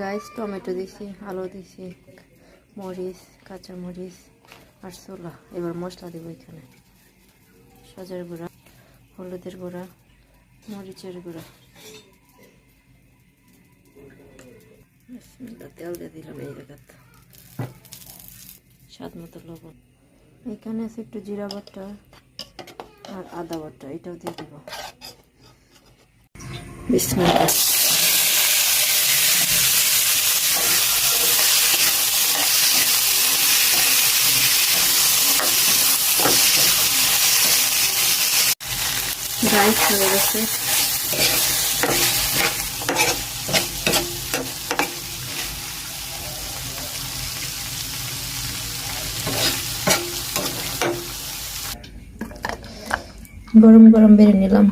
Guys tomato দিছি, আলু দিছি, মরিচ, কাঁচা মরিচ আর ছোলা। এবার মশলা দেব এখানে সজের গুঁড়া, হলুদের গুঁড়া, মরিচের গুঁড়া, তেল দিয়ে দিলাম এই জায়গাতে, স্বাদ মতো লবণ। এখানে আছে একটু জিরা বাটা আর আদা বাটা, এটাও দিয়ে দেব। বিসমিল্লাহ। রাইস হয়ে গেছে। গরম গরম বেড়ে নিলাম।